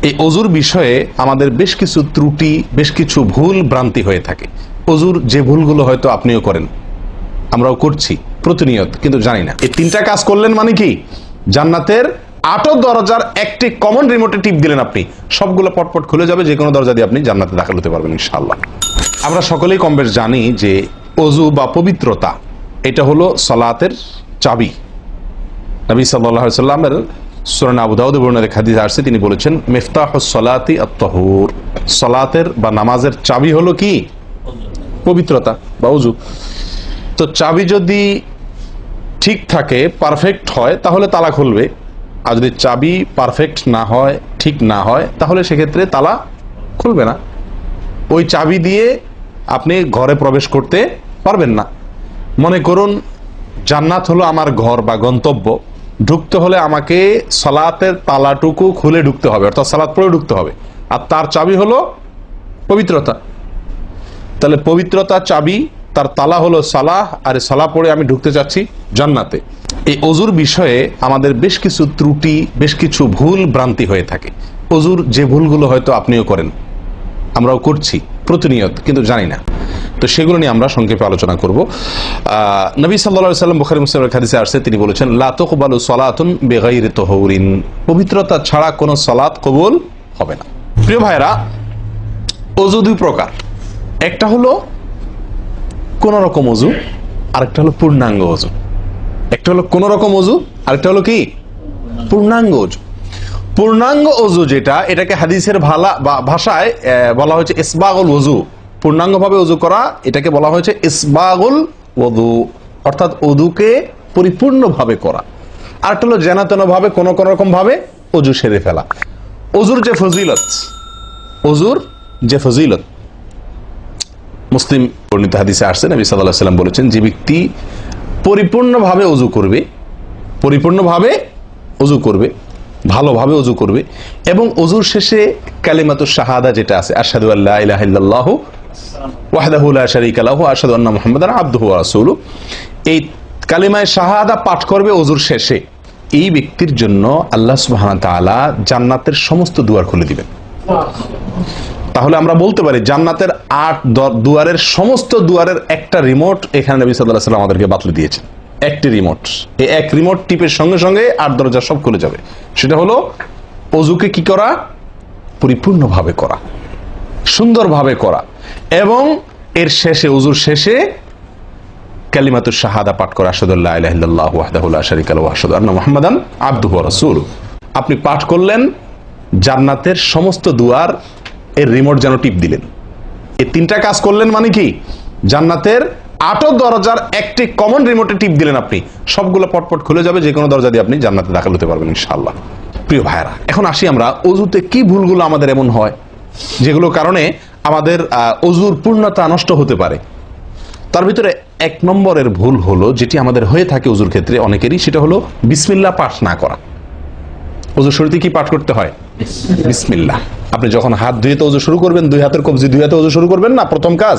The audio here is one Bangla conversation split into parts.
এই অজুর বিষয়ে আমাদের বেশ কিছু ত্রুটি, বেশ কিছু ভুল ভ্রান্তি হয়ে থাকে। অজুর যে ভুলগুলো হয়তো আপনিও করেন, আমরাও করছি প্রতিনিয়ত, কিন্তু জানি না। এই তিনটা কাজ করলেন মানে কি, জান্নাতের 8 দরজার একটি কমন রিমোটে টিপ দিলেন, আপনি সবগুলো পটপট খুলে যাবে, যে কোনো দরজা দিয়ে আপনি জান্নাতে দাখিল হতে পারবেন ইনশাআল্লাহ। আমরা সকলেই কম বেশ জানি যে অজু বা পবিত্রতা এটা হলো সালাতের চাবি। নবী সাল্লাল্লাহু আলাইহি ওয়াসাল্লামের সূরা আবু দাউদে বর্ণিত হাদিস আসছে, তিনি বলেছেন মিফতাহুস সালাতি আত-তাহুর, সালাতের বা নামাজের চাবি হলো কি, পবিত্রতা বা অজু। তো চাবি যদি ঠিক থাকে, পারফেক্ট হয়, তাহলে তালা খুলবে। আর যদি চাবি পারফেক্ট না হয়, ঠিক না হয়, তাহলে সেক্ষেত্রে তালা খুলবে না। ওই চাবি দিয়ে আপনি ঘরে প্রবেশ করতে পারবেন না। মনে করুন জান্নাত হলো আমার ঘর বা গন্তব্য, ঢুকতে হলে আমাকে সালাতের তালাটুকু খুলে ঢুকতে হবে, অর্থাৎ সালাত পড়ে ঢুকতে হবে, আর তার চাবি হলো পবিত্রতা। তাহলে পবিত্রতা চাবি, তার তালা হলো সালাহ, আর সালাহ পড়ে আমি ঢুকতে চাচ্ছি জান্নাতে। এই অজুর বিষয়ে আমাদের বেশ কিছু ত্রুটি, বেশ কিছু ভুল ভ্রান্তি হয়ে থাকে। অজুর যে ভুলগুলো হয়তো আপনিও করেন, আমরাও করছি প্রতিনিয়ত, কিন্তু জানি না। তো সেগুলো নিয়ে আমরা সংক্ষেপে আলোচনা করব। নবী সাল্লাল্লাহু আলাইহি ওয়াসাল্লাম বুখারী মুসলিমের হাদিসে আসছে, তিনি বলেছেন লা তুকবালু সালাতুন বিগাইরি তাহুরিন, পবিত্রতা ছাড়া কোনো সালাত কবুল হবে না। প্রিয় ভাইরা, অজু দুই প্রকার, একটা হলো কোন রকম অজু, আরেকটা হলো পূর্ণাঙ্গ অজু। একটা হলো কোন রকম অজু, আরেকটা হলো কি পূর্ণাঙ্গ অজু। পূর্ণাঙ্গ অজু যেটা, এটাকে হাদিসের ভাষায় বলা হয়েছে ইসবাগুল ওযু। পূর্ণাঙ্গভাবে অজু করা, এটাকে বলা হয়েছে ইসবাগুল ওযু, অর্থাৎ অজুকে পরিপূর্ণভাবে করা। আর একটা হলো যেন ভাবে কোন রকম ভাবে অজু সেরে ফেলা। অজুর যে ফজিলত, অজুর যে ফজিলত মুসলিম বর্ণিত হাদিসে আসছে, নবী সাল্লাল্লাহু আলাইহি ওয়াসাল্লাম বলেছেন, যে ব্যক্তি পরিপূর্ণভাবে অজু করবে, পরিপূর্ণভাবে অজু করবে, ভালোভাবে অজু করবে, এবং অজুর শেষে কালিমাতুশ শাহাদা যেটা আছে, আশহাদু আল্লা ইলাহা ইল্লাল্লাহু ওয়াহদাহু লা শারীকা লাহু ওয়া আশহাদু আন্না মুহাম্মাদান আবদুহু ওয়া রাসূলুহু, এই কালিমায়ে শাহাদা পাঠ করবে অজুর শেষে, এই ব্যক্তির জন্য আল্লাহ সুবহানাহু ওয়া তাআলা জান্নাতের সমস্ত দুয়ার খুলে দিবেন। তাহলে আমরা বলতে পারি জান্নাতের 8 দুয়ারের সমস্ত দুয়ারের একটা রিমোট এখানে নবী সাল্লাল্লাহু আলাইহি ওয়াসাল্লাম আমাদেরকে বাতলে দিয়েছেন। একটি রিমোট, এই এক রিমোট টিপের সঙ্গে সঙ্গে 8 দরজা সব খুলে যাবে। সেটা হলো অজুকে কি করা, পরিপূর্ণভাবে করা, সুন্দরভাবে করা, এবং এর শেষে, অজুর শেষে কালিমাতুশ শাহাদা পাঠ করা, আশহাদু আল্লা ইলাহা ইল্লাল্লাহু ওয়াহদাহু লা শারীকা লাহু ওয়া আশহাদু আন্না মুহাম্মাদান আবদুহু ওয়া রাসূলুহু। আপনি পাঠ করলেন, জান্নাতের সমস্ত দুয়ার এর রিমোট যেন টিপ দিলেন। এই তিনটা কাজ করলেন মানে কি, জান্নাতের 8 দরজার একটি কমন রিমোটে টিপ দিলেন, আপনি সবগুলো পটপট খুলে যাবে, যে কোনো দরজা দিয়ে আপনি জান্নাতে দাখিল হতে পারবেন ইনশাআল্লাহ। প্রিয় ভাইরা, এখন আসি আমরা অজুতে কি ভুলগুলো আমাদের এমন হয়, যেগুলো কারণে আমাদের অজুর পূর্ণতা নষ্ট হতে পারে। তার ভিতরে 1 নম্বরের ভুল হলো, যেটি আমাদের হয়ে থাকে অজুর ক্ষেত্রে অনেকেরই, সেটা হলো বিসমিল্লাহ পাঠ না করা। অজুর শুরুতে কি পাঠ করতে হয়? বিসমিল্লাহ। আপনি যখন হাত ধুয়ে তো অজু শুরু করবেন, দুই হাতের কবজি দুই হাতে অজু শুরু করবেন না, প্রথম কাজ,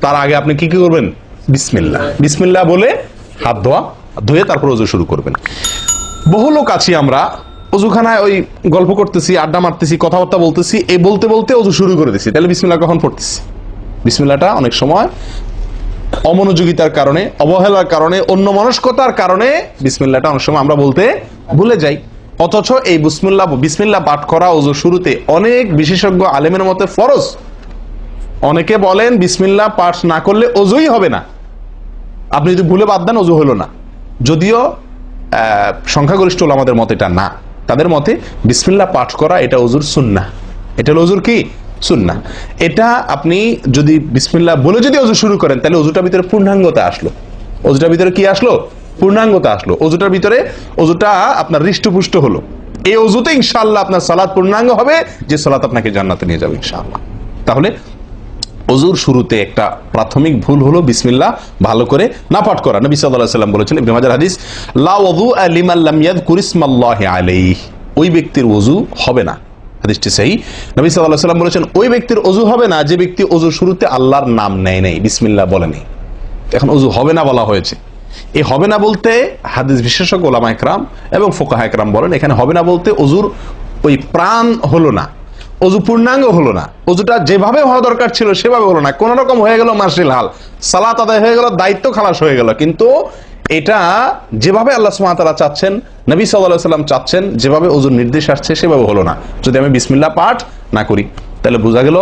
তার আগে আপনি কি করবেন? বিসমিল্লাহ, বিসমিল্লাহ বলে হাত ধুয়ে তারপর অজু শুরু করবেন। বহু লোক আছি আমরা, অজুখানায় ওই গল্প করতেছি, আড্ডা মারতেছি, কথাবার্তা বলতেছি, এই বলতে বলতে অজু শুরু করে দিচ্ছি। তাহলে বিসমিল্লাহ কখন পড়তেছি? বিসমিল্লাহটা অনেক সময় অমনোযোগিতার কারণে, অবহেলার কারণে, অন্যমনস্কতার কারণে বিসমিল্লাহটা অনেক সময় আমরা বলতে ভুলে যাই। অথচ এই বিসমিল্লাহ পাঠ করা অজু শুরুতে অনেক বিশেষজ্ঞ আলেমের মতে ফরজ। অনেকে বলেন বিসমিল্লাহ পাঠ না করলে অজুই হবে না, আপনি যদি ভুলে বাদ দেন অজু হলো না। যদিও সংখ্যাগরিষ্ঠ ওলামাদের মতে এটা না, তাদের মতে বিসমিল্লাহ পাঠ করা এটা অজুর সুন্নাহ। এটা হলো অজুর কি সুন্নাহ। এটা আপনি যদি বিসমিল্লাহ বলে যদি অজু শুরু করেন, তাহলে অজুটার ভিতরে পূর্ণাঙ্গতা আসলো। অজুটার ভিতরে কি আসলো? পূর্ণাঙ্গতা আসলো। অজুটার ভিতরে অজুটা আপনার হৃষ্টপুষ্ট হলো। এই অজুতে ইনশাআল্লাহ আপনার সালাত পূর্ণাঙ্গ হবে, যে সালাত আপনাকে জান্নাতে নিয়ে যাবে ইনশাআল্লাহ। তাহলে অজুর শুরুতে একটা প্রাথমিক ভুল হলো বিসমিল্লাহ ভালো করে না পাঠ করা। নবী সাল্লাল্লাহু আলাইহি ওয়াসাল্লাম বলেছেন, ইবনে মাজাহ হাদিস, লা ওযুআ লিমান লাম ইয়াযকুর ইসমাল্লাহি আলাইহি, ওই ব্যক্তির ওযু হবে না। হাদিসটি সহিহ। নবী সাল্লাল্লাহু আলাইহি ওয়াসাল্লাম বলেছেন, ওই ব্যক্তির ওযু হবে না যে ব্যক্তি ওযুর শুরুতে আল্লাহর নাম নেয় নাই, বিসমিল্লাহ বলেনি। এখন ওযু হবে না বলা হয়েছে। এই হবে না বলতে হাদিস বিশেষজ্ঞ ওলামা ইকরাম এবং ফুকাহা ইকরাম বলেন, এখানে হবে না বলতে ওযুর ওই প্রাণ হলো না, অজু পূর্ণাঙ্গ হলো না, অজুটা যেভাবে হওয়া দরকার ছিল সেভাবে হলো না, কোন রকম হয়ে গেল মার্শাল হাল, সালাত আদায় হয়ে গেল, দায়িত্ব খালাস হয়ে গেল, কিন্তু এটা যেভাবে আল্লাহ সুবহানাহু ওয়া তাআলা চাচ্ছেন, নবী সাল্লাল্লাহু আলাইহি ওয়াসাল্লাম চাচ্ছেন, যেভাবে অজুর নির্দেশ আসছে সেভাবে হলো না। যদি আমি বিসমিল্লাহ পাঠ না করি, তাহলে বোঝা গেল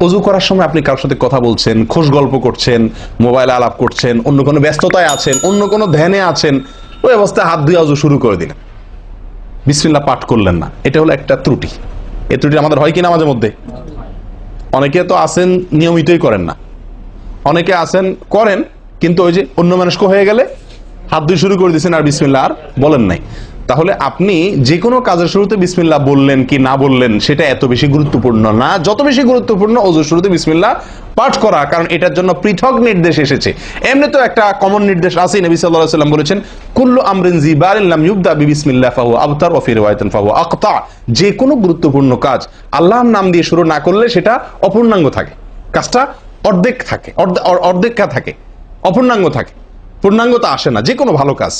অজু করার সময় আপনি কারোর সাথে কথা বলছেন, খোশ গল্প করছেন, মোবাইলে আলাপ করছেন, অন্য কোনো ব্যস্ততায় আছেন, অন্য কোনো ধ্যানে আছেন, ওই অবস্থায় হাত ধুয়ে অজু শুরু করে দিলেন, বিসমিল্লাহ পাঠ করলেন না। এটা হলো একটা ত্রুটি। এই ত্রুটি আমাদের হয় কিনা মাঝে মধ্যে? অনেকে তো আছেন নিয়মিতই করেন না, অনেকে আছেন করেন কিন্তু ওই যে অন্য মানুষ হয়ে গেলে হাত ধুয়ে শুরু করে দিয়েছেন আর বিসমিল্লাহ আর বলেন নাই। তাহলে আপনি যে কোনো কাজের শুরুতে বিসমিল্লাহ বললেন কি না বললেন সেটা এত বেশি গুরুত্বপূর্ণ না, যত বেশি গুরুত্বপূর্ণ অজুর শুরুতে বিসমিল্লাহ পাঠ করা, কারণ এটার জন্য পৃথক নির্দেশ এসেছে। এমনি তো একটা কমন নির্দেশ আছে, নবী সাল্লাল্লাহু আলাইহি ওয়াসাল্লাম বলেছেন কুল্লু আমরিন জিবারিন লাম ইউবদা বিবিসমিল্লাহ ফাহুয়া আবতার ওয়া ফি রিওয়ায়াতিন ফাহুয়া আকতা। যে কোনো গুরুত্বপূর্ণ কাজ আল্লাহর নাম দিয়ে শুরু না করলে সেটা অপূর্ণাঙ্গ থাকে, কাজটা অর্ধেক থাকে, অর্ধেকা থাকে, অপূর্ণাঙ্গ থাকে, পূর্ণাঙ্গতা আসে না যে কোনো ভালো কাজ।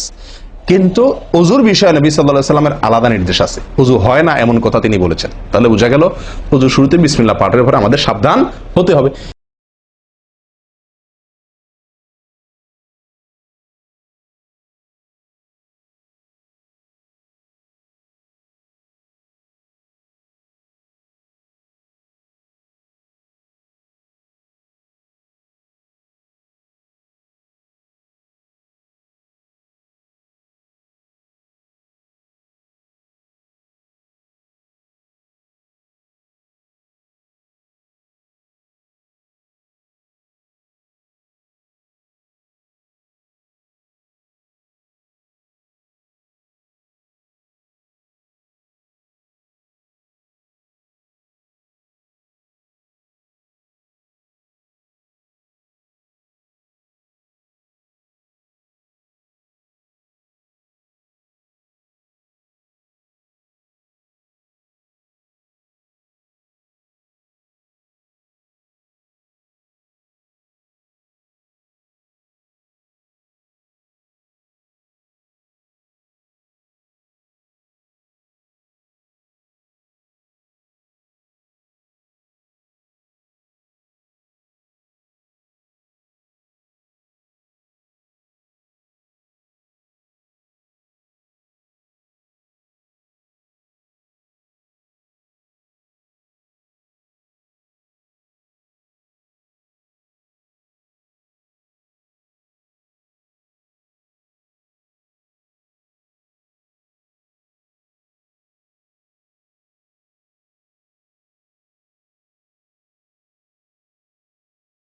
কিন্তু অজুর বিষয়ে নবী সাল্লাল্লাহু আলাইহি ওয়াসাল্লামের আলাদা নির্দেশ আছে, অজু হয় না এমন কথা তিনি বলেছেন। তাহলে বোঝা গেল অজুর শুরুতে বিসমিল্লাহ পাঠের ব্যাপারে আমাদের সাবধান হতে হবে।